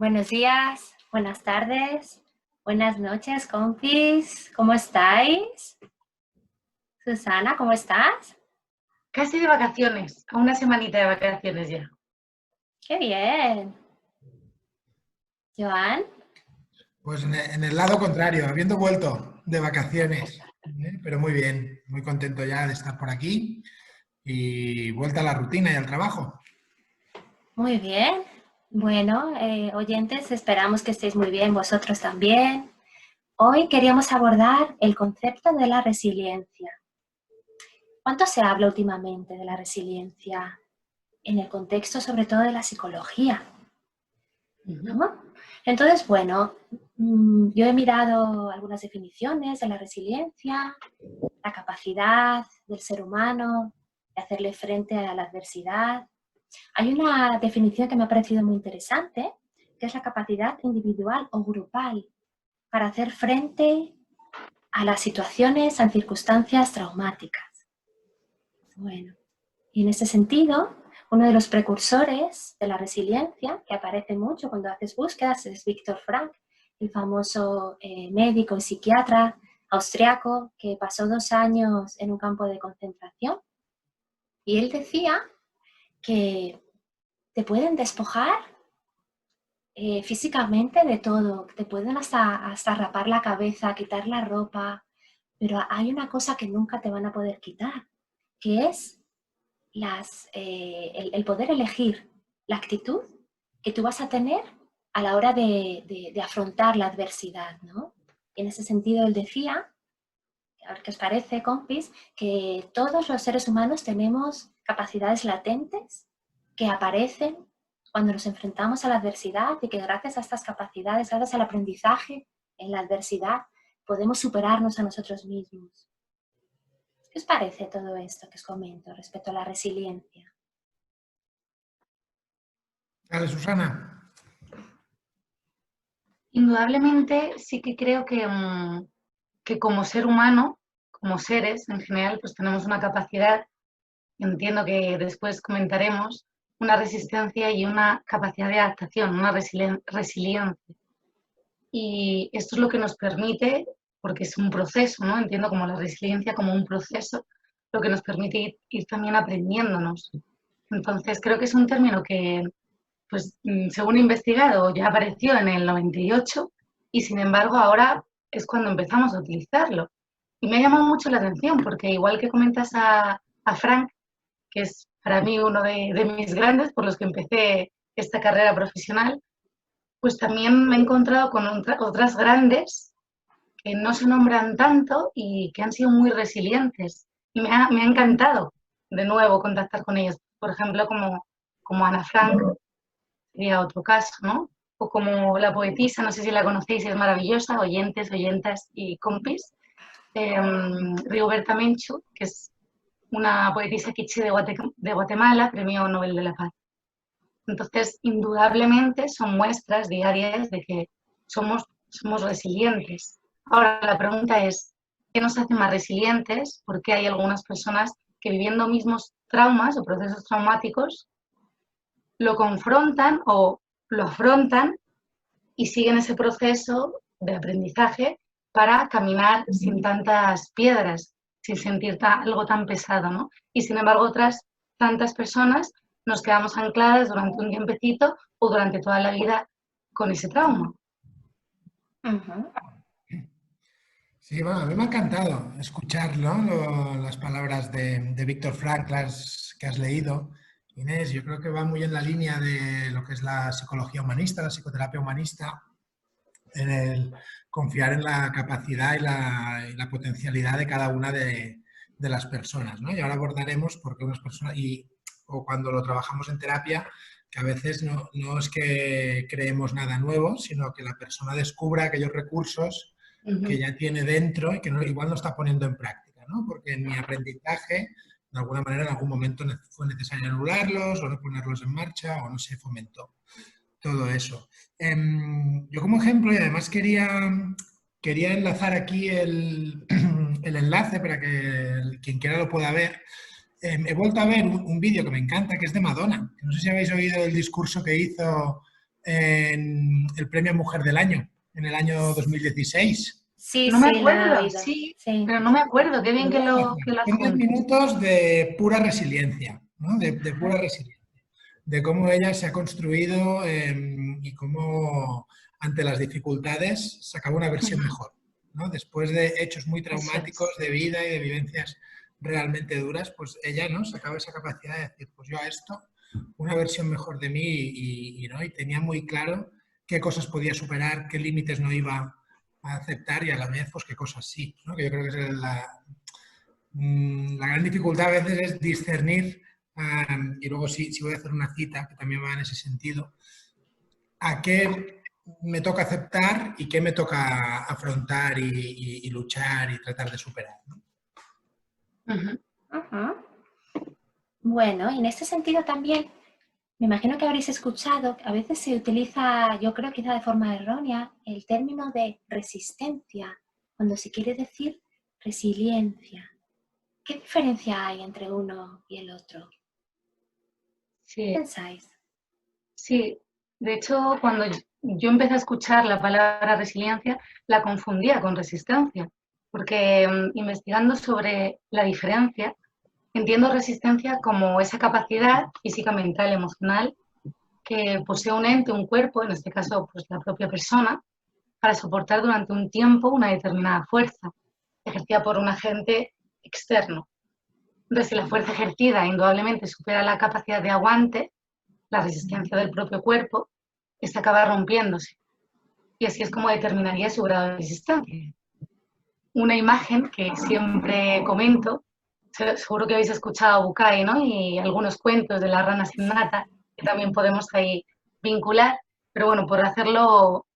Buenos días, buenas tardes, buenas noches, compis. ¿Cómo estáis? Susana, ¿cómo estás? Casi de vacaciones, a una semanita de vacaciones ya. ¡Qué bien! ¿Joan? Pues en el lado contrario, habiendo vuelto de vacaciones, pero muy bien, muy contento ya de estar por aquí y vuelta a la rutina y al trabajo. Muy bien. Bueno, oyentes, esperamos que estéis muy bien, vosotros también. Hoy queríamos abordar el concepto de la resiliencia. ¿Cuánto se habla últimamente de la resiliencia en el contexto sobre todo de la psicología? ¿No? Entonces, bueno, yo he mirado algunas definiciones de la resiliencia, la capacidad del ser humano de hacerle frente a la adversidad. Hay una definición que me ha parecido muy interesante, que es la capacidad individual o grupal para hacer frente a las situaciones, a circunstancias traumáticas. Bueno, y en ese sentido, uno de los precursores de la resiliencia, que aparece mucho cuando haces búsquedas, es Viktor Frankl, el famoso médico y psiquiatra austriaco que pasó 2 años en un campo de concentración. Y él decía que te pueden despojar físicamente de todo, te pueden hasta rapar la cabeza, quitar la ropa, pero hay una cosa que nunca te van a poder quitar, que es el poder elegir la actitud que tú vas a tener a la hora de afrontar la adversidad, ¿no? Y en ese sentido él decía, a ver qué os parece, compis, que todos los seres humanos tenemos capacidades latentes que aparecen cuando nos enfrentamos a la adversidad y que gracias a estas capacidades, gracias al aprendizaje en la adversidad, podemos superarnos a nosotros mismos. ¿Qué os parece todo esto que os comento respecto a la resiliencia? Dale, Susana. Indudablemente sí que creo que como ser humano, como seres en general, pues tenemos una capacidad, entiendo que después comentaremos, una resistencia y una capacidad de adaptación, una resiliencia. Y esto es lo que nos permite, porque es un proceso, ¿no? Entiendo como la resiliencia como un proceso, lo que nos permite ir también aprendiéndonos. Entonces creo que es un término que pues según he investigado, ya apareció en el 98 y sin embargo ahora es cuando empezamos a utilizarlo. Y me ha llamado mucho la atención porque igual que comentas a Frank, que es para mí uno de mis grandes por los que empecé esta carrera profesional, pues también me he encontrado con otras grandes que no se nombran tanto y que han sido muy resilientes. Y me ha encantado de nuevo contactar con ellos. Por ejemplo, como Ana Frank, sería otro caso, ¿no? O como la poetisa, no sé si la conocéis, es maravillosa, oyentes, oyentas y compis, Rigoberta Menchú, que es una poetisa quiché de Guatemala, premio Nobel de la Paz. Entonces, indudablemente son muestras diarias de que somos resilientes. Ahora, la pregunta es, ¿qué nos hace más resilientes? Porque hay algunas personas que viviendo mismos traumas o procesos traumáticos lo confrontan o lo afrontan y siguen ese proceso de aprendizaje para caminar sin tantas piedras, sin sentir algo tan pesado, ¿no? Y sin embargo otras tantas personas nos quedamos ancladas durante un tiempecito o durante toda la vida con ese trauma. Sí, bueno, a mí me ha encantado escuchar, ¿no? Las palabras de Viktor Frankl que has leído. Inés, yo creo que va muy en la línea de lo que es la psicología humanista, la psicoterapia humanista, en el confiar en la capacidad y la potencialidad de cada una de las personas, ¿no? Y ahora abordaremos por qué unas personas, o cuando lo trabajamos en terapia, que a veces no es que creemos nada nuevo, sino que la persona descubra aquellos recursos que ya tiene dentro y que igual no está poniendo en práctica, ¿no? Porque en mi aprendizaje, de alguna manera, en algún momento fue necesario anularlos o no ponerlos en marcha o no se fomentó todo eso. Yo como ejemplo, y además quería enlazar aquí el enlace para que quien quiera lo pueda ver. He vuelto a ver un vídeo que me encanta, que es de Madonna. No sé si habéis oído el discurso que hizo en el premio Mujer del Año, en el año 2016. Sí, No me sí, lo he acuerdo, oído. sí, Sí. pero no me acuerdo. Qué bien que lo Son 10 adjuntas. minutos de pura resiliencia, ¿no? De pura resiliencia. De cómo ella se ha construido y cómo ante las dificultades sacaba una versión mejor, ¿no? Después de hechos muy Eso traumáticos es. de vida y de vivencias realmente duras, pues ella, ¿no? Sacaba esa capacidad de decir, pues yo a esto, una versión mejor de mí ¿no? Y tenía muy claro qué cosas podía superar, qué límites no iba a aceptar y a la vez, pues qué cosas sí, ¿no? Que yo creo que es la gran dificultad a veces es discernir, y luego si voy a hacer una cita que también va en ese sentido, a qué me toca aceptar y qué me toca afrontar y luchar y tratar de superar, ¿no? Ujú. Ujú. Bueno, y en este sentido también, me imagino que habréis escuchado, que a veces se utiliza, yo creo quizá de forma errónea, el término de resistencia, cuando se quiere decir resiliencia. ¿Qué diferencia hay entre uno y el otro? ¿Qué Sí, pensáis? sí. De hecho, cuando yo empecé a escuchar la palabra resiliencia, la confundía con resistencia, porque investigando sobre la diferencia, entiendo resistencia como esa capacidad física, mental, emocional que posee un ente, un cuerpo, en este caso pues la propia persona, para soportar durante un tiempo una determinada fuerza ejercida por un agente externo. Entonces, si la fuerza ejercida indudablemente supera la capacidad de aguante, la resistencia del propio cuerpo, esta acaba rompiéndose. Y así es como determinaría su grado de resistencia. Una imagen que siempre comento, seguro que habéis escuchado a Bucay, ¿no? Y algunos cuentos de la rana sin nata, que también podemos ahí vincular, pero bueno, por hacerlo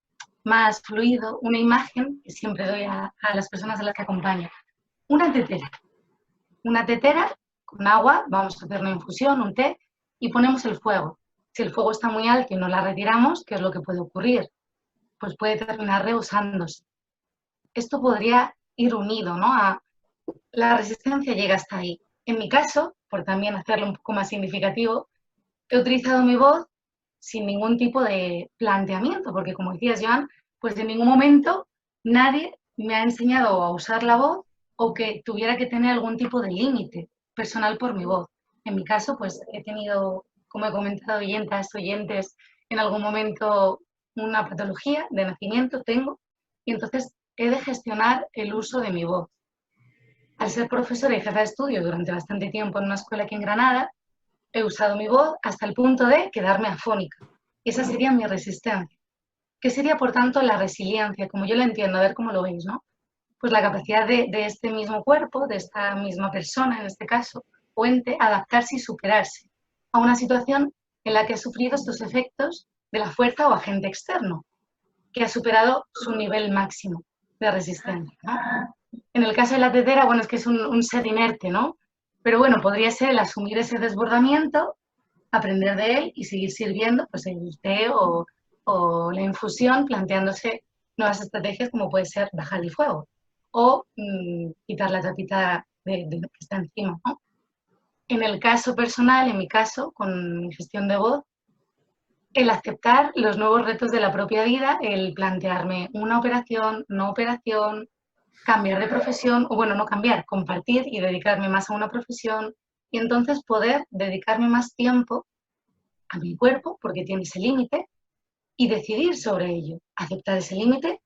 más fluido, una imagen que siempre doy a las personas a las que acompaño. Una tetera. Una tetera con agua, vamos a hacer una infusión, un té, y ponemos el fuego. Si el fuego está muy alto y no la retiramos, ¿qué es lo que puede ocurrir? Pues puede terminar rehusándose. Esto podría ir unido, ¿no? La resistencia llega hasta ahí. En mi caso, por también hacerlo un poco más significativo, he utilizado mi voz sin ningún tipo de planteamiento, porque como decías, Joan, pues en ningún momento nadie me ha enseñado a usar la voz o que tuviera que tener algún tipo de límite personal por mi voz. En mi caso, pues he tenido, como he comentado, oyentes, en algún momento una patología de nacimiento tengo, y entonces he de gestionar el uso de mi voz. Al ser profesora y jefa de estudio durante bastante tiempo en una escuela aquí en Granada, he usado mi voz hasta el punto de quedarme afónica. Esa sería mi resistencia. ¿Qué sería, por tanto, la resiliencia? Como yo la entiendo, a ver cómo lo veis, ¿no? Pues la capacidad de este mismo cuerpo, de esta misma persona, en este caso, o ente, adaptarse y superarse a una situación en la que ha sufrido estos efectos de la fuerza o agente externo, que ha superado su nivel máximo de resistencia, ¿no? En el caso de la tetera, bueno, es que es un ser inerte, ¿no? Pero bueno, podría ser el asumir ese desbordamiento, aprender de él y seguir sirviendo pues, el té o la infusión, planteándose nuevas estrategias como puede ser bajar el fuego o quitar la tapita de lo que está encima, ¿no? En el caso personal, en mi caso, con mi gestión de voz, el aceptar los nuevos retos de la propia vida, el plantearme una operación, no operación, cambiar de profesión, o bueno, no cambiar, compartir y dedicarme más a una profesión y entonces poder dedicarme más tiempo a mi cuerpo, porque tiene ese límite, y decidir sobre ello, aceptar ese límite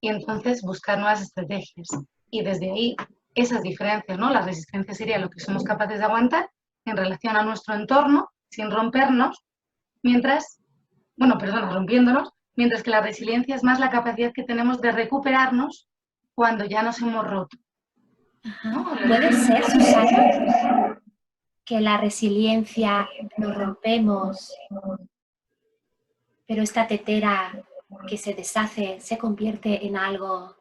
y entonces buscar nuevas estrategias. Y desde ahí, esas diferencias, ¿no? La resistencia sería lo que somos capaces de aguantar en relación a nuestro entorno, sin rompernos, mientras, bueno, perdona, rompiéndonos, mientras que la resiliencia es más la capacidad que tenemos de recuperarnos cuando ya nos hemos roto, ¿no? Puede ser, Susana, que la resiliencia nos rompemos, pero esta tetera que se deshace se convierte en algo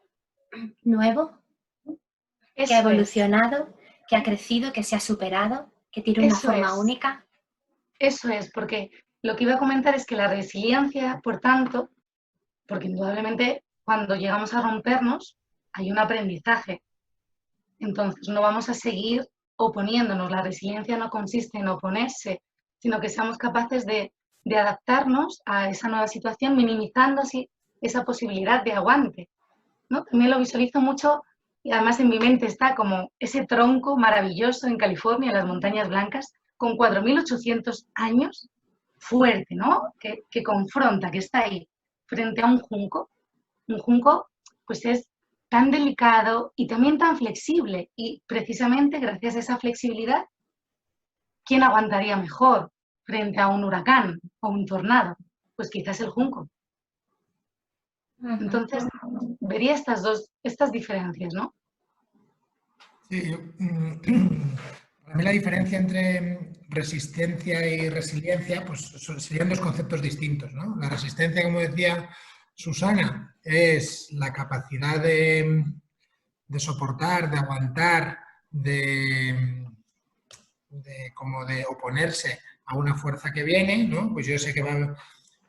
nuevo, que ha Eso es, evolucionado, que ha crecido, que se ha superado, que tiene una eso forma es, única. eso es, porque lo que iba a comentar es que la resiliencia, por tanto, porque indudablemente cuando llegamos a rompernos hay un aprendizaje, entonces no vamos a seguir oponiéndonos. La resiliencia no consiste en oponerse, sino que seamos capaces de de adaptarnos a esa nueva situación, minimizando así esa posibilidad de aguante, ¿no? También lo visualizo mucho y además en mi mente está como ese tronco maravilloso en California, en las Montañas Blancas, con 4.800 años, fuerte, ¿no? Que confronta, que está ahí, frente a un junco. Un junco, pues es tan delicado y también tan flexible. Y precisamente gracias a esa flexibilidad, ¿quién aguantaría mejor frente a un huracán o un tornado? Pues quizás el junco. Entonces, vería estas diferencias, ¿no? Sí, para mí la diferencia entre resistencia y resiliencia pues, serían dos conceptos distintos, ¿no? La resistencia, como decía Susana, es la capacidad de soportar, de aguantar, como de oponerse a una fuerza que viene, ¿no? Pues yo sé que va...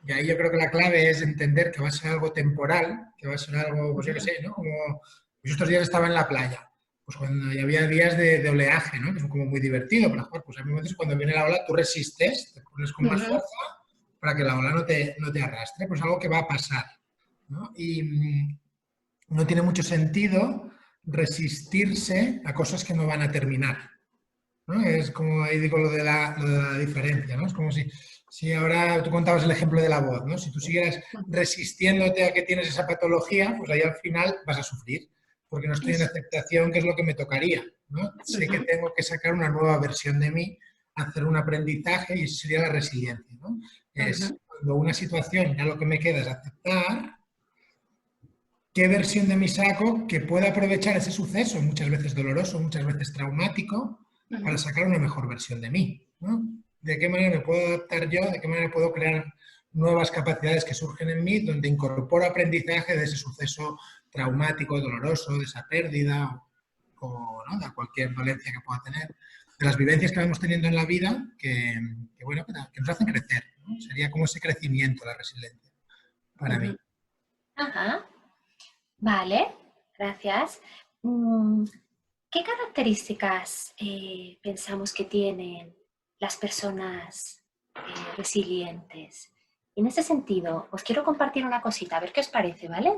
Y ahí yo creo que la clave es entender que va a ser algo temporal, que va a ser algo, pues yo qué sé, ¿no? Como pues estos días estaba en la playa, pues cuando había días de oleaje, ¿no? Que es como muy divertido para jugar, pues hay momentos cuando viene la ola tú resistes, te pones con más fuerza para que la ola no te arrastre, pues algo que va a pasar, ¿no? Y no tiene mucho sentido resistirse a cosas que no van a terminar, ¿no? Es como, ahí digo lo de la diferencia, ¿no? Es como si ahora tú contabas el ejemplo de la voz, ¿no? Si tú siguieras resistiéndote a que tienes esa patología, pues ahí al final vas a sufrir, porque no estoy en aceptación, que es lo que me tocaría, ¿no? Sé que tengo que sacar una nueva versión de mí, hacer un aprendizaje y eso sería la resiliencia, ¿no? Es cuando una situación ya lo que me queda es aceptar qué versión de mí saco que pueda aprovechar ese suceso, muchas veces doloroso, muchas veces traumático, para sacar una mejor versión de mí, ¿no? De qué manera me puedo adaptar yo, de qué manera puedo crear nuevas capacidades que surgen en mí, donde incorporo aprendizaje de ese suceso traumático, doloroso, de esa pérdida o ¿no? de cualquier dolencia que pueda tener, de las vivencias que vamos teniendo en la vida bueno, que nos hacen crecer, ¿no? Sería como ese crecimiento, la resiliencia, para mí. Ajá. Vale, gracias. ¿Qué características pensamos que tienen las personas resilientes? En ese sentido, os quiero compartir una cosita, a ver qué os parece, ¿vale?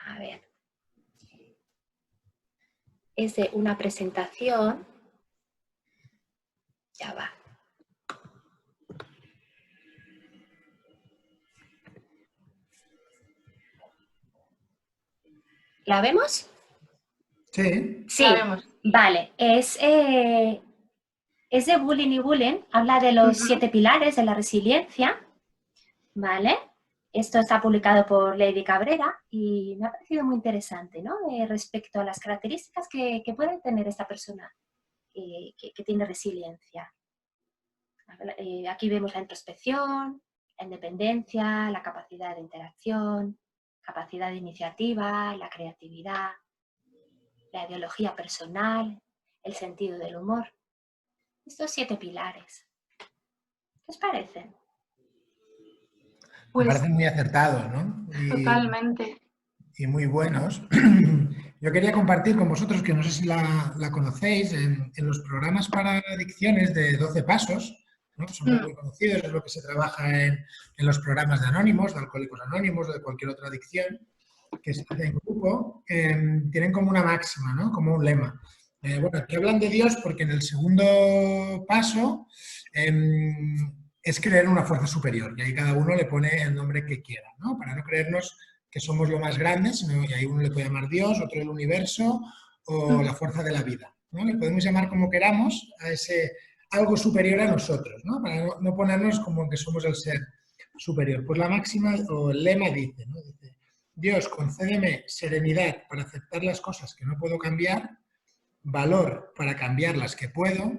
A ver. Es de una presentación. Ya va. ¿La vemos? Sí. Sí, La vemos. vale. Es de Bullen y Bullen, habla de los 7 pilares de la resiliencia, ¿vale? Esto está publicado por Lady Cabrera y me ha parecido muy interesante, ¿no? Respecto a las características que puede tener esta persona que tiene resiliencia. Aquí vemos la introspección, la independencia, la capacidad de interacción, capacidad de iniciativa, la creatividad, la ideología personal, el sentido del humor. Estos 7 pilares. ¿Qué os parecen? Me parecen muy acertados, ¿no? Totalmente. Y muy buenos. Yo quería compartir con vosotros, que no sé si la conocéis, en los programas para adicciones de 12 pasos, ¿no? Que son muy conocidos, es lo que se trabaja en los programas de Anónimos, de Alcohólicos Anónimos, de cualquier otra adicción, que se hace en grupo, tienen como una máxima, ¿no? Como un lema. Bueno, aquí hablan de Dios porque en el segundo paso es creer en una fuerza superior y ahí cada uno le pone el nombre que quiera, ¿no? Para no creernos que somos lo más grande, sino y ahí uno le puede llamar Dios, otro el universo o la fuerza de la vida, ¿no? Le podemos llamar como queramos a ese algo superior a nosotros, ¿no? Para no ponernos como que somos el ser superior. Pues la máxima o el lema dice, ¿no? Dice, Dios, concédeme serenidad para aceptar las cosas que no puedo cambiar, valor para cambiar las que puedo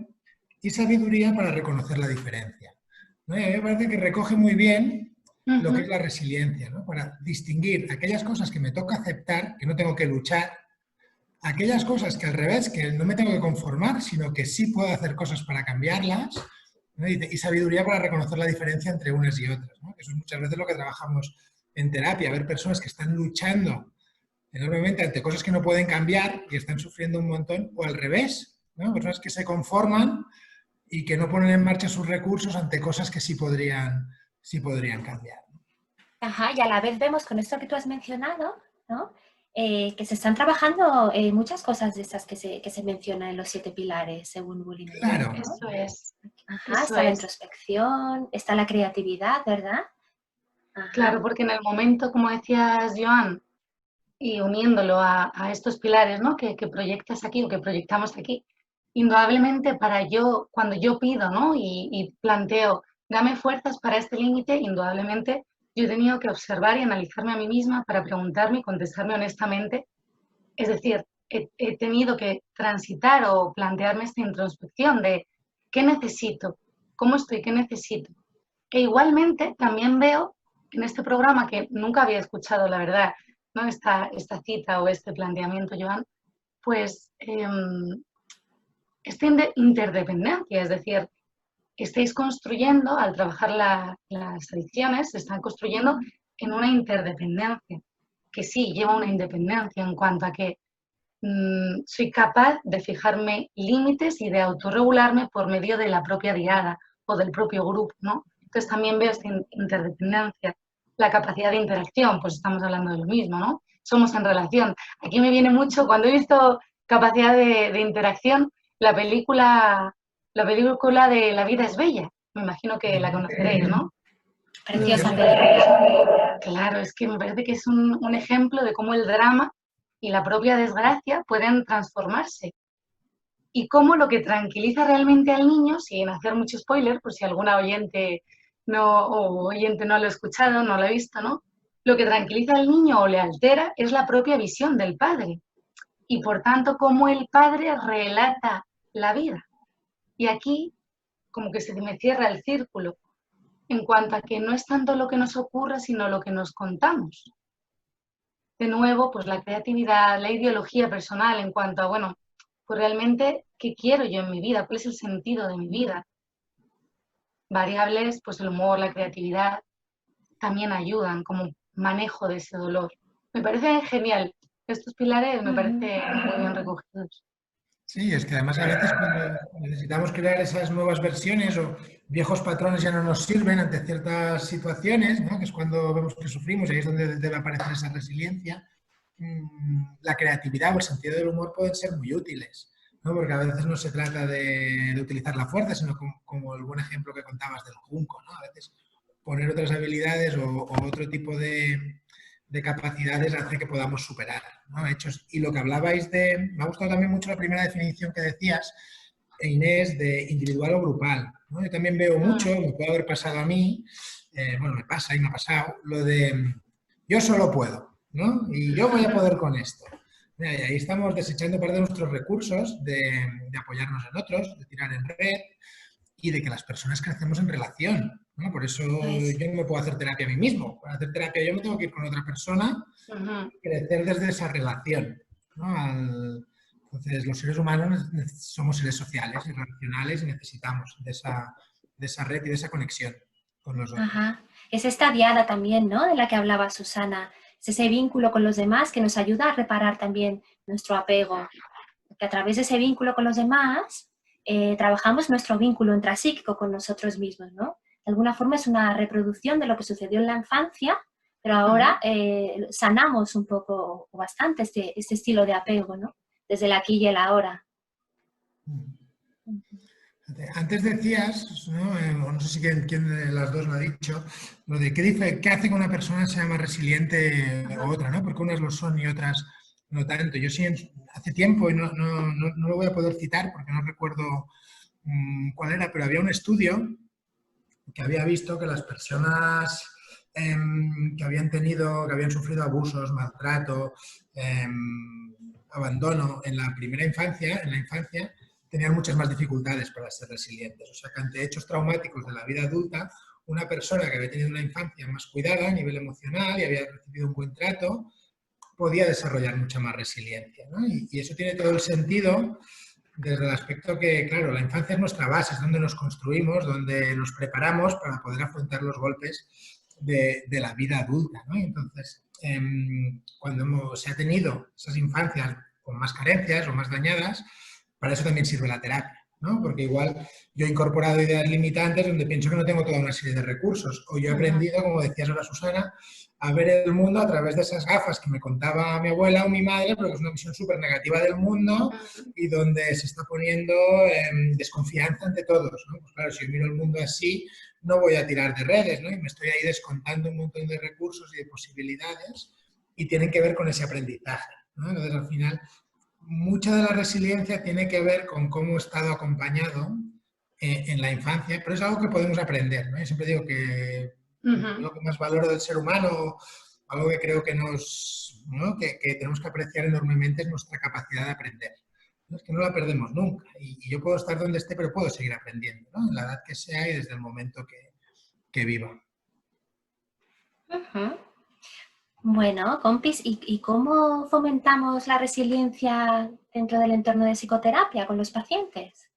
y sabiduría para reconocer la diferencia, ¿no? Y a mí me parece que recoge muy bien lo que es la resiliencia, ¿no? Para distinguir aquellas cosas que me toca aceptar, que no tengo que luchar, aquellas cosas que al revés, que no me tengo que conformar, sino que sí puedo hacer cosas para cambiarlas, ¿no? Y sabiduría para reconocer la diferencia entre unas y otras, ¿no? Eso es muchas veces lo que trabajamos en terapia, ver personas que están luchando enormemente ante cosas que no pueden cambiar y están sufriendo un montón, o al revés, ¿no? Personas que se conforman y que no ponen en marcha sus recursos ante cosas que sí podrían cambiar. Ajá, y a la vez vemos con esto que tú has mencionado, ¿no? Que se están trabajando muchas cosas de esas que se mencionan en los 7 pilares, según Bullying, Claro. ¿no? Eso es. Ajá, Eso está la es. introspección, está la creatividad, ¿verdad? Ajá. Claro, porque en el momento, como decías, Joan, y uniéndolo a estos pilares, ¿no? que proyectas aquí o que proyectamos aquí, indudablemente cuando yo pido, ¿no? y planteo, dame fuerzas para este límite, indudablemente yo he tenido que observar y analizarme a mí misma para preguntarme y contestarme honestamente. Es decir, he tenido que transitar o plantearme esta introspección de qué necesito, cómo estoy, qué necesito. E igualmente también veo en este programa, que nunca había escuchado, la verdad, ¿no? esta cita o este planteamiento, Joan, pues esta interdependencia, es decir, estáis construyendo, al trabajar las adicciones, se están construyendo en una interdependencia, que sí lleva una independencia en cuanto a que soy capaz de fijarme límites y de autorregularme por medio de la propia diada o del propio grupo, ¿no? Entonces también veo esta interdependencia, la capacidad de interacción, pues estamos hablando de lo mismo, ¿no? Somos en relación. Aquí me viene mucho, cuando he visto capacidad de interacción, la película de La vida es bella. Me imagino que la conoceréis, ¿no? Preciosa película. Claro, es que me parece que es un ejemplo de cómo el drama y la propia desgracia pueden transformarse. Y cómo lo que tranquiliza realmente al niño, sin hacer mucho spoiler, por si alguna oyente no lo ha escuchado, no lo ha visto, ¿no? Lo que tranquiliza al niño o le altera es la propia visión del padre. Y por tanto, cómo el padre relata la vida. Y aquí, como que se me cierra el círculo, en cuanto a que no es tanto lo que nos ocurra, sino lo que nos contamos. De nuevo, pues la creatividad, la ideología personal en cuanto a, bueno, pues realmente, ¿qué quiero yo en mi vida? ¿Cuál es el sentido de mi vida? Variables, pues el humor, la creatividad, también ayudan como manejo de ese dolor. Me parece genial. Estos pilares me parecen muy bien recogidos. Sí, es que además a veces cuando necesitamos crear esas nuevas versiones o viejos patrones ya no nos sirven ante ciertas situaciones, ¿no? Que es cuando vemos que sufrimos y ahí es donde debe aparecer esa resiliencia. La creatividad o el sentido del humor pueden ser muy útiles, ¿no? Porque a veces no se trata de utilizar la fuerza, sino como el buen ejemplo que contabas del junco, ¿no? A veces poner otras habilidades o otro tipo de capacidades hace que podamos superar, ¿no? Hechos. Y lo que hablabais me ha gustado también mucho la primera definición que decías, Inés, de individual o grupal, ¿no? Yo también veo mucho, me puede haber pasado a mí, bueno, me pasa y me ha pasado, lo de yo solo puedo, ¿no? Y yo voy a poder con esto. Y ahí estamos desechando parte de nuestros recursos de apoyarnos en otros, de tirar en red y de que las personas crecemos en relación, ¿no? Por eso yo no me puedo hacer terapia a mí mismo. Para hacer terapia yo me tengo que ir con otra persona y crecer desde esa relación, ¿no? Entonces, los seres humanos somos seres sociales y relacionales y necesitamos de esa red y de esa conexión con los otros. Ajá. Es esta diada también, ¿no? De la que hablaba Susana. Es ese vínculo con los demás que nos ayuda a reparar también nuestro apego. Porque a través de ese vínculo con los demás trabajamos nuestro vínculo intrapsíquico con nosotros mismos, ¿no? De alguna forma es una reproducción de lo que sucedió en la infancia, pero ahora sanamos un poco o bastante este estilo de apego, ¿no? Desde el aquí y el ahora. Antes decías, no sé si quién de las dos lo ha dicho, lo de qué hace que una persona sea más resiliente o otra, ¿no? Porque unas lo son y otras no tanto. Yo sí, hace tiempo, y no lo voy a poder citar porque no recuerdo cuál era, pero había un estudio que había visto que las personas que habían sufrido abusos, maltrato, abandono en la infancia, tenían muchas más dificultades para ser resilientes. O sea, que ante hechos traumáticos de la vida adulta, una persona que había tenido una infancia más cuidada a nivel emocional y había recibido un buen trato, podía desarrollar mucha más resiliencia, ¿no? Y eso tiene todo el sentido desde el aspecto que, claro, la infancia es nuestra base, es donde nos construimos, donde nos preparamos para poder afrontar los golpes de la vida adulta, ¿no? Y entonces, cuando se ha tenido esas infancias con más carencias o más dañadas, para eso también sirve la terapia, ¿no? Porque igual yo he incorporado ideas limitantes donde pienso que no tengo toda una serie de recursos. O yo he aprendido, como decías ahora Susana, a ver el mundo a través de esas gafas que me contaba mi abuela o mi madre, pero que es una visión súper negativa del mundo y donde se está poniendo desconfianza ante todos, ¿no? Pues claro, si yo miro el mundo así, no voy a tirar de redes, ¿no? Y me estoy ahí descontando un montón de recursos y de posibilidades y tienen que ver con ese aprendizaje, ¿no? Entonces, al final, mucha de la resiliencia tiene que ver con cómo he estado acompañado en la infancia, pero es algo que podemos aprender, ¿no? Yo siempre digo que lo que más valoro del ser humano, algo que creo que ¿no? que tenemos que apreciar enormemente es nuestra capacidad de aprender. ¿No? Es que no la perdemos nunca y yo puedo estar donde esté, pero puedo seguir aprendiendo, ¿no? En la edad que sea y desde el momento que viva. Bueno, compis, ¿y cómo fomentamos la resiliencia dentro del entorno de psicoterapia con los pacientes?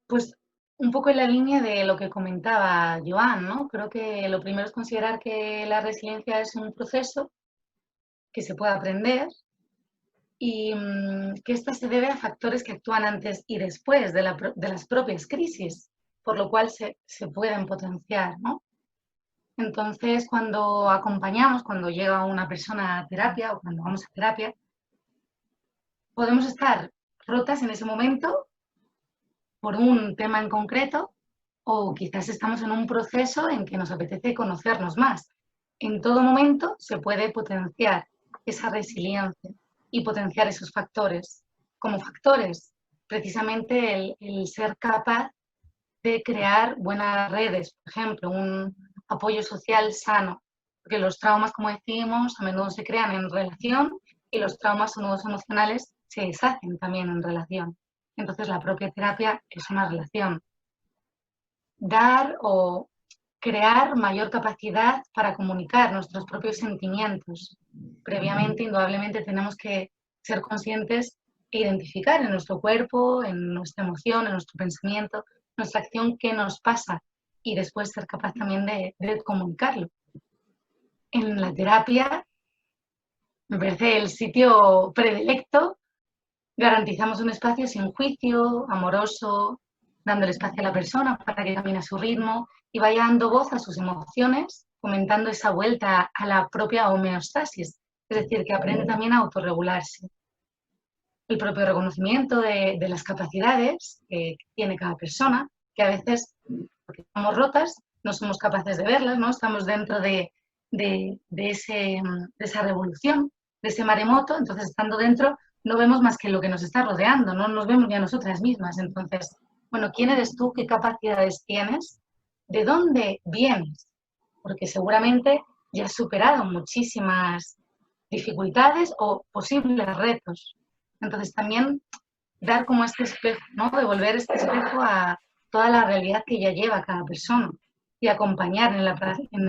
Pues un poco en la línea de lo que comentaba Joan, ¿no? Creo que lo primero es considerar que la resiliencia es un proceso que se puede aprender y que ésta se debe a factores que actúan antes y después de las propias crisis, por lo cual se pueden potenciar, ¿no? Entonces, cuando acompañamos, cuando llega una persona a terapia o cuando vamos a terapia, podemos estar rotas en ese momento por un tema en concreto o quizás estamos en un proceso en que nos apetece conocernos más. En todo momento se puede potenciar esa resiliencia y potenciar esos factores. Como factores, precisamente el ser capaz de crear buenas redes, por ejemplo, un apoyo social sano, porque los traumas, como decimos, a menudo se crean en relación y los traumas o nudos emocionales se deshacen también en relación. Entonces, la propia terapia es una relación. Dar o crear mayor capacidad para comunicar nuestros propios sentimientos. Previamente, indudablemente, tenemos que ser conscientes e identificar en nuestro cuerpo, en nuestra emoción, en nuestro pensamiento, nuestra acción, qué nos pasa y después ser capaz también de comunicarlo. En la terapia, me parece el sitio predilecto. Garantizamos un espacio sin juicio, amoroso, dándole espacio a la persona para que camine a su ritmo y vaya dando voz a sus emociones, fomentando esa vuelta a la propia homeostasis, es decir, que aprende también a autorregularse. El propio reconocimiento de las capacidades que tiene cada persona, que a veces, porque estamos rotas, no somos capaces de verlas, ¿no? Estamos dentro de esa revolución, de ese maremoto, entonces estando dentro no vemos más que lo que nos está rodeando, no nos vemos ni a nosotras mismas. Entonces, bueno, ¿quién eres tú? ¿Qué capacidades tienes? ¿De dónde vienes? Porque seguramente ya has superado muchísimas dificultades o posibles retos. Entonces, también dar como este espejo, ¿no? Devolver este espejo a toda la realidad que ya lleva cada persona y acompañar en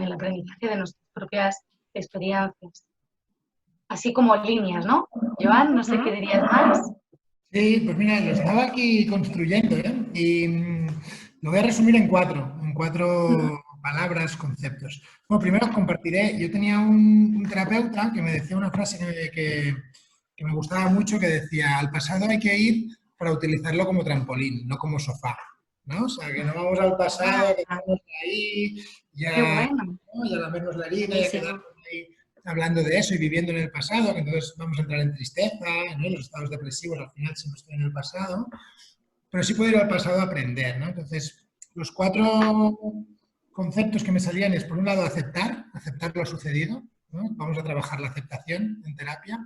el aprendizaje de nuestras propias experiencias. Así como líneas, ¿no? Joan, no sé qué dirías más. Sí, pues mira, lo estaba aquí construyendo, ¿eh? Y lo voy a resumir en cuatro palabras, conceptos. Bueno, primero os compartiré, yo tenía un terapeuta que me decía una frase que me gustaba mucho, que decía, al pasado hay que ir para utilizarlo como trampolín, no como sofá, ¿no? O sea, que no vamos al pasado, que estamos ahí, Qué ya, bueno. ¿no? Ya lamernos la herida, ya Buenísimo. quedarnos ahí hablando de eso y viviendo en el pasado, que entonces vamos a entrar en tristeza, ¿no? Los estados depresivos al final siempre están en el pasado, pero sí puedo ir al pasado a aprender, ¿no? Entonces, los cuatro conceptos que me salían es, por un lado, aceptar lo sucedido, ¿no? Vamos a trabajar la aceptación en terapia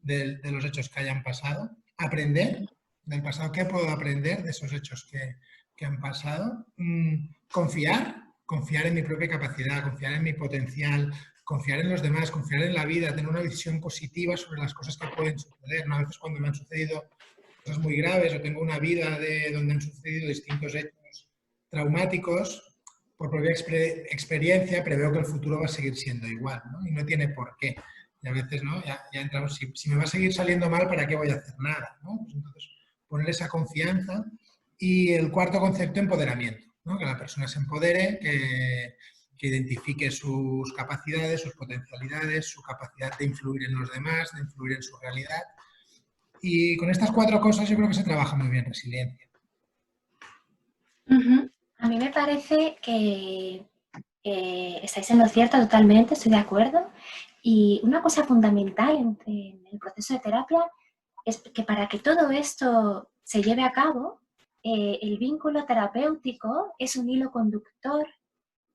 de los hechos que hayan pasado, aprender del pasado, ¿qué puedo aprender de esos hechos que han pasado? Confiar en mi propia capacidad, confiar en mi potencial, confiar en los demás, confiar en la vida, tener una visión positiva sobre las cosas que pueden suceder. ¿No? A veces cuando me han sucedido cosas muy graves o tengo una vida donde han sucedido distintos hechos traumáticos, por propia experiencia preveo que el futuro va a seguir siendo igual, ¿no? Y no tiene por qué. Y a veces, ¿no? Ya entramos, si me va a seguir saliendo mal, ¿para qué voy a hacer nada? ¿No? Pues entonces, poner esa confianza. Y el cuarto concepto, empoderamiento, ¿no? Que la persona se empodere, que identifique sus capacidades, sus potencialidades, su capacidad de influir en los demás, de influir en su realidad Y con estas 4 cosas yo creo que se trabaja muy bien resiliencia. A mí me parece que estáis en lo cierto totalmente, estoy de acuerdo. Y una cosa fundamental en el proceso de terapia es que para que todo esto se lleve a cabo, el vínculo terapéutico es un hilo conductor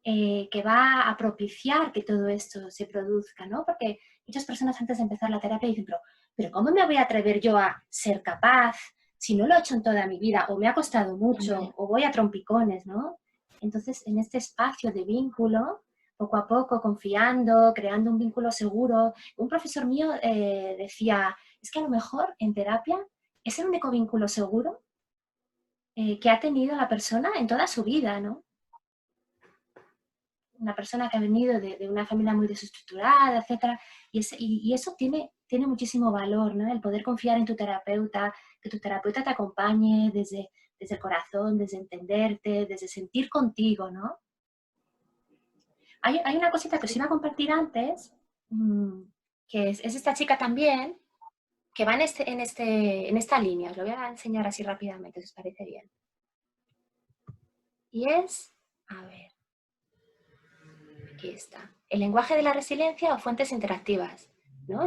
que va a propiciar que todo esto se produzca, ¿no? Porque muchas personas antes de empezar la terapia dicen, pero ¿cómo me voy a atrever yo a ser capaz si no lo he hecho en toda mi vida o me ha costado mucho o voy a trompicones, ¿no? Entonces, en este espacio de vínculo, poco a poco, confiando, creando un vínculo seguro. Un profesor mío decía, es que a lo mejor en terapia es el único vínculo seguro que ha tenido la persona en toda su vida, ¿no? Una persona que ha venido de una familia muy desestructurada, etcétera, y eso tiene muchísimo valor, ¿no? El poder confiar en tu terapeuta, que tu terapeuta te acompañe desde el corazón, desde entenderte, desde sentir contigo, ¿no? Hay una cosita que os iba a compartir antes, que es esta chica también, que va en esta línea. Os lo voy a enseñar así rápidamente, si os parece bien. Y es, a ver, aquí está. El lenguaje de la resiliencia o fuentes interactivas, ¿no?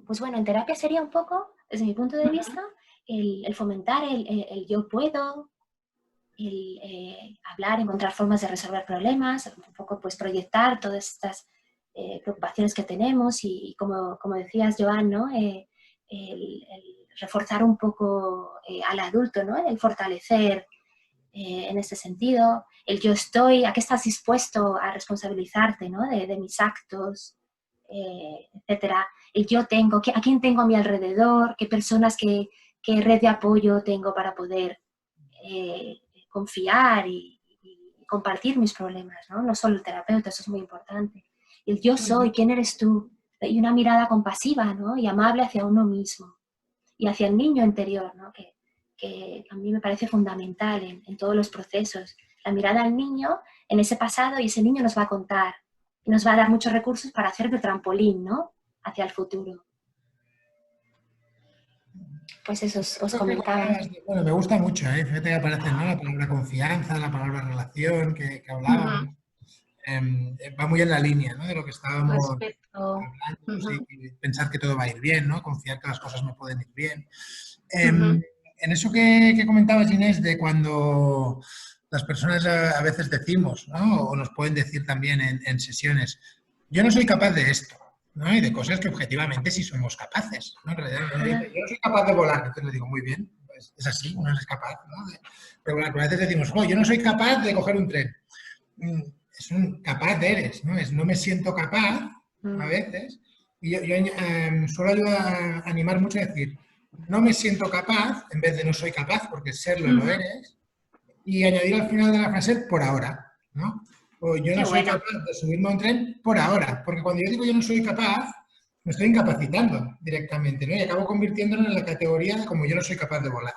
Pues bueno, en terapia sería un poco, desde mi punto de vista, el fomentar el yo puedo, el hablar, encontrar formas de resolver problemas, un poco pues proyectar todas estas preocupaciones que tenemos y como decías, Joan, ¿no? El reforzar un poco al adulto, ¿no? El fortalecer en ese sentido, el yo estoy, a qué estás dispuesto a responsabilizarte, ¿no? de mis actos, etcétera. El yo tengo, a quién tengo a mi alrededor, qué personas, qué red de apoyo tengo para poder confiar y compartir mis problemas, ¿no? No solo el terapeuta, eso es muy importante. El yo soy, ¿quién eres tú? Y una mirada compasiva, ¿no? Y amable hacia uno mismo y hacia el niño interior, ¿no? Que a mí me parece fundamental en todos los procesos. La mirada al niño en ese pasado y ese niño nos va a contar y nos va a dar muchos recursos para hacer de trampolín, ¿no? Hacia el futuro. Pues eso os comentaba. Bueno, me gusta mucho, ¿eh? Fíjate que aparece, ¿no? La palabra confianza, la palabra relación que hablábamos. Va muy en la línea, ¿no? De lo que estábamos Respeto. hablando, sí, y pensar que todo va a ir bien, ¿no? Confiar que las cosas me pueden ir bien. En eso que comentabas, Inés, de cuando las personas a veces decimos, ¿no? O nos pueden decir también en sesiones, yo no soy capaz de esto, ¿no? Y de cosas que objetivamente sí somos capaces, ¿no? En realidad, yo no soy capaz de volar, entonces le digo, muy bien, pues es así, no eres capaz, ¿no? Pero a veces decimos, oh, yo no soy capaz de coger un tren. Es un capaz eres, ¿no? Es no me siento capaz a veces. Y yo suelo animar mucho a decir, no me siento capaz, en vez de no soy capaz, porque serlo lo eres, y añadir al final de la frase por ahora, ¿no? O yo no soy capaz de subirme a un tren por ahora, porque cuando yo digo yo no soy capaz, me estoy incapacitando directamente, ¿no? Y acabo convirtiéndolo en la categoría de como yo no soy capaz de volar,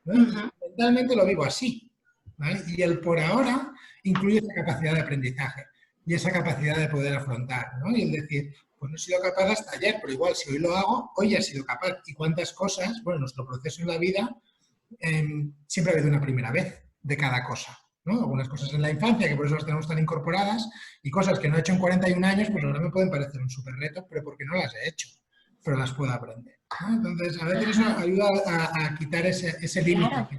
¿no? Y mentalmente lo vivo así, ¿vale? Y el por ahora incluye esa capacidad de aprendizaje y esa capacidad de poder afrontar, ¿no? Y el decir, pues no he sido capaz hasta ayer, pero igual si hoy lo hago, hoy ya he sido capaz. Y cuántas cosas, bueno, nuestro proceso en la vida siempre ha habido una primera vez de cada cosa, ¿no? Algunas cosas en la infancia, que por eso las tenemos tan incorporadas, y cosas que no he hecho en 41 años, pues ahora me pueden parecer un súper reto, pero porque no las he hecho, pero las puedo aprender, ¿no? Entonces, a veces eso ayuda a quitar ese límite. Claro.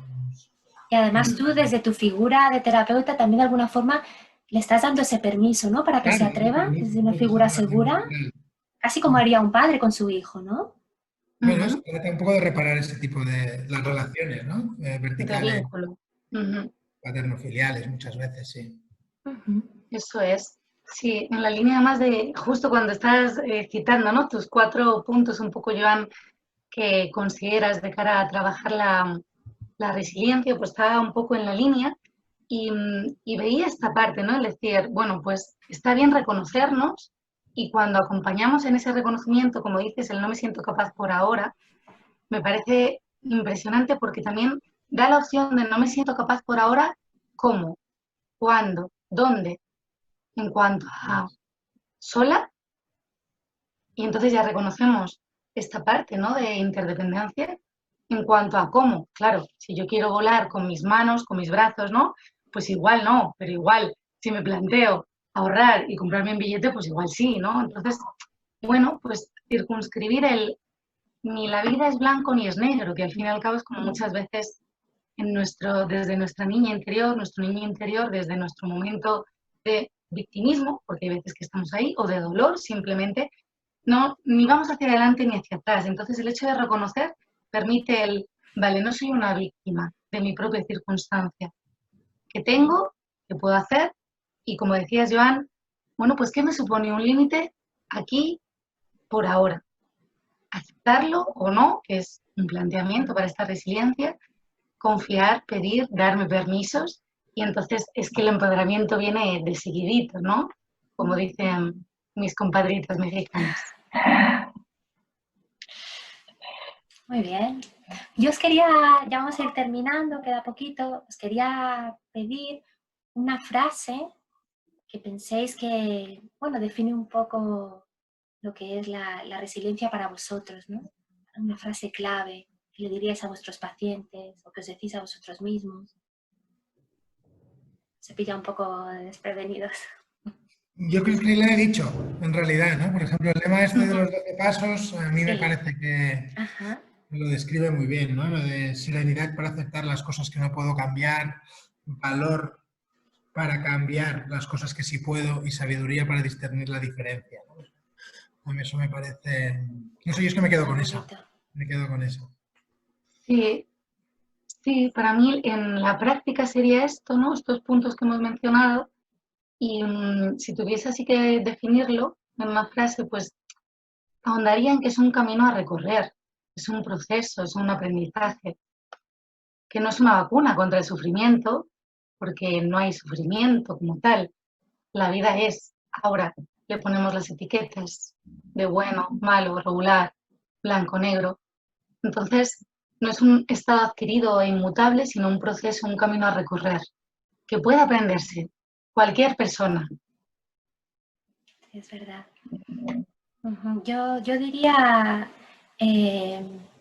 Y además tú, desde tu figura de terapeuta, también de alguna forma le estás dando ese permiso, ¿no? Para que se atreva, desde una figura segura, casi como haría un padre con su hijo, ¿no? Bueno, se trata un poco de reparar ese tipo de las relaciones, ¿no? Verticales, De vínculo. paterno-filiales muchas veces, sí. Eso es. Sí, en la línea más de justo cuando estás citando, ¿no? Tus 4 puntos un poco, Joan, que consideras de cara a trabajar la resiliencia, pues estaba un poco en la línea y veía esta parte, ¿no? Es decir, bueno, pues está bien reconocernos y cuando acompañamos en ese reconocimiento, como dices, el no me siento capaz por ahora, me parece impresionante porque también da la opción de no me siento capaz por ahora, ¿cómo? ¿Cuándo? ¿Dónde? En cuanto a sola, y entonces ya reconocemos esta parte, ¿no?, de interdependencia en cuanto a cómo. Claro, si yo quiero volar con mis manos, con mis brazos, ¿no?, pues igual no, pero igual si me planteo ahorrar y comprarme un billete, pues igual sí, ¿no? Entonces, bueno, pues circunscribir ni la vida es blanco ni es negro, que al fin y al cabo es como muchas veces desde nuestra niña interior, nuestro niño interior, desde nuestro momento de victimismo, porque hay veces que estamos ahí, o de dolor, simplemente, no, ni vamos hacia adelante ni hacia atrás. Entonces, el hecho de reconocer permite vale, no soy una víctima de mi propia circunstancia, que tengo, que puedo hacer, y como decías, Joan, bueno, pues ¿qué me supone un límite aquí por ahora? Aceptarlo o no, que es un planteamiento para esta resiliencia, confiar, pedir, darme permisos, y entonces es que el empoderamiento viene de seguidito, ¿no? Como dicen mis compadritas mexicanas. Muy bien. Yo os quería, ya vamos a ir terminando, queda poquito, os quería pedir una frase que penséis que, bueno, define un poco lo que es la resiliencia para vosotros, ¿no? Una frase clave que le diríais a vuestros pacientes o que os decís a vosotros mismos. Se pilla un poco desprevenidos. Yo creo que le he dicho, en realidad, ¿no? Por ejemplo, el lema este de los 12 pasos, a mí me parece que lo describe muy bien, ¿no? Lo de serenidad para aceptar las cosas que no puedo cambiar, valor para cambiar las cosas que sí puedo y sabiduría para discernir la diferencia, ¿no? A mí eso me parece... No sé, yo es que me quedo con eso. Me quedo con eso. Sí, sí, para mí en la práctica sería esto, ¿no? Estos puntos que hemos mencionado. Y si tuviese así que definirlo en una frase, pues ahondaría en que es un camino a recorrer, es un proceso, es un aprendizaje, que no es una vacuna contra el sufrimiento, porque no hay sufrimiento como tal. La vida es. Ahora le ponemos las etiquetas de bueno, malo, regular, blanco, negro. Entonces, no es un estado adquirido e inmutable, sino un proceso, un camino a recorrer, que puede aprenderse cualquier persona. Es verdad. Yo diría,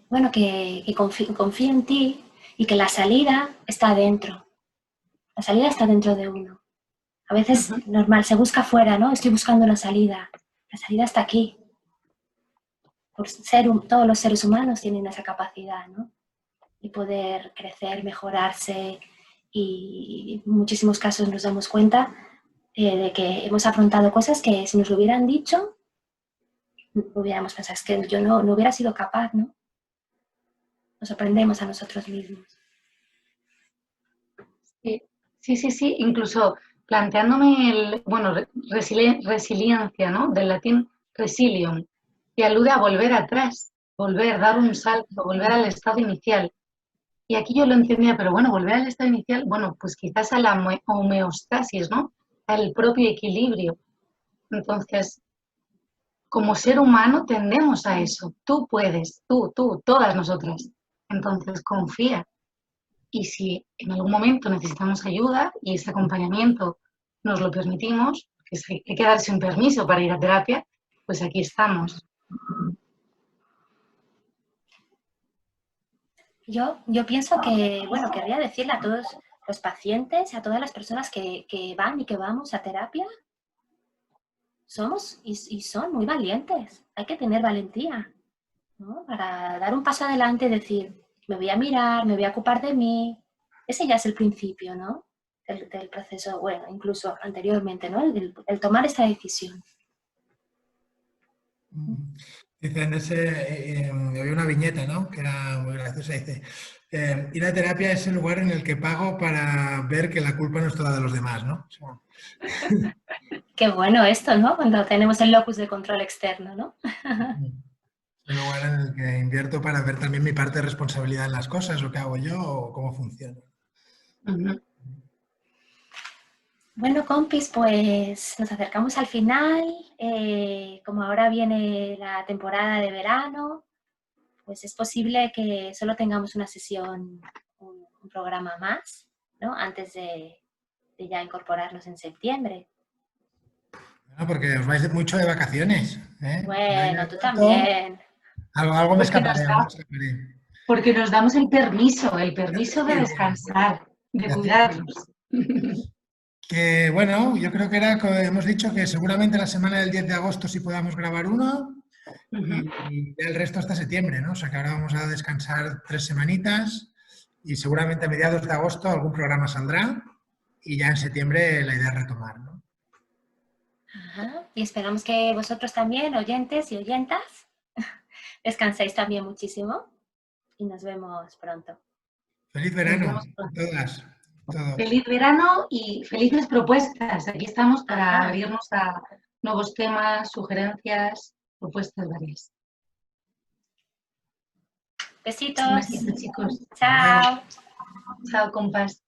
bueno, que confíe en ti y que la salida está dentro. La salida está dentro de uno. A veces, normal, se busca fuera, ¿no? Estoy buscando una salida. La salida está aquí. Por todos los seres humanos tienen esa capacidad, ¿no? Y poder crecer, mejorarse, y en muchísimos casos nos damos cuenta de que hemos afrontado cosas que si nos lo hubieran dicho, hubiéramos pensado, es que yo no hubiera sido capaz, ¿no? Nos sorprendemos a nosotros mismos. Sí, incluso planteándome resiliencia, ¿no? Del latín resilium, que alude a volver atrás, dar un salto, volver al estado inicial. Y aquí yo lo entendía, pero bueno, volver al estado inicial, bueno, pues quizás a la homeostasis, ¿no? Al propio equilibrio. Entonces, como ser humano tendemos a eso. Tú puedes, tú, todas nosotras. Entonces, confía. Y si en algún momento necesitamos ayuda y ese acompañamiento nos lo permitimos, que hay que darse un permiso para ir a terapia, pues aquí estamos. Yo pienso que, bueno, querría decirle a todos los pacientes, a todas las personas que van y que vamos a terapia, somos y son muy valientes. Hay que tener valentía, ¿no? Para dar un paso adelante y decir, me voy a mirar, me voy a ocupar de mí. Ese ya es el principio, ¿no? Del proceso, bueno, incluso anteriormente, ¿no? El tomar esta decisión. Dicen, había una viñeta, ¿no? Que era muy graciosa. Dice, ir a terapia es el lugar en el que pago para ver que la culpa no es toda de los demás, ¿no? O sea... Qué bueno esto, ¿no? Cuando tenemos el locus de control externo, ¿no? Es el lugar en el que invierto para ver también mi parte de responsabilidad en las cosas, lo que hago yo o cómo funciona. Bueno, compis, pues nos acercamos al final. Como ahora viene la temporada de verano, pues es posible que solo tengamos una sesión, un programa más, ¿no? Antes de ya incorporarnos en septiembre. Bueno, porque os vais mucho de vacaciones, ¿eh? Bueno, tú también. Algo me Porque nos escaparé, da- algo me escaparé. porque nos damos el permiso de descansar, de cuidarnos. Que bueno, yo creo que hemos dicho que seguramente la semana del 10 de agosto sí podamos grabar uno Ujú. y ya el resto hasta septiembre, ¿no? O sea que ahora vamos a descansar 3 semanitas y seguramente a mediados de agosto algún programa saldrá y ya en septiembre la idea es retomar, ¿no? Ajá. Y esperamos que vosotros también, oyentes y oyentas, descanséis también muchísimo y nos vemos pronto. Feliz Nos verano vemos a pronto. todas, todos. Feliz verano y felices propuestas. Aquí estamos para Ajá. abrirnos a nuevos temas, sugerencias, propuestas varias. Un Besitos. besito, chicos. Hasta luego. Chao. Chao, compas.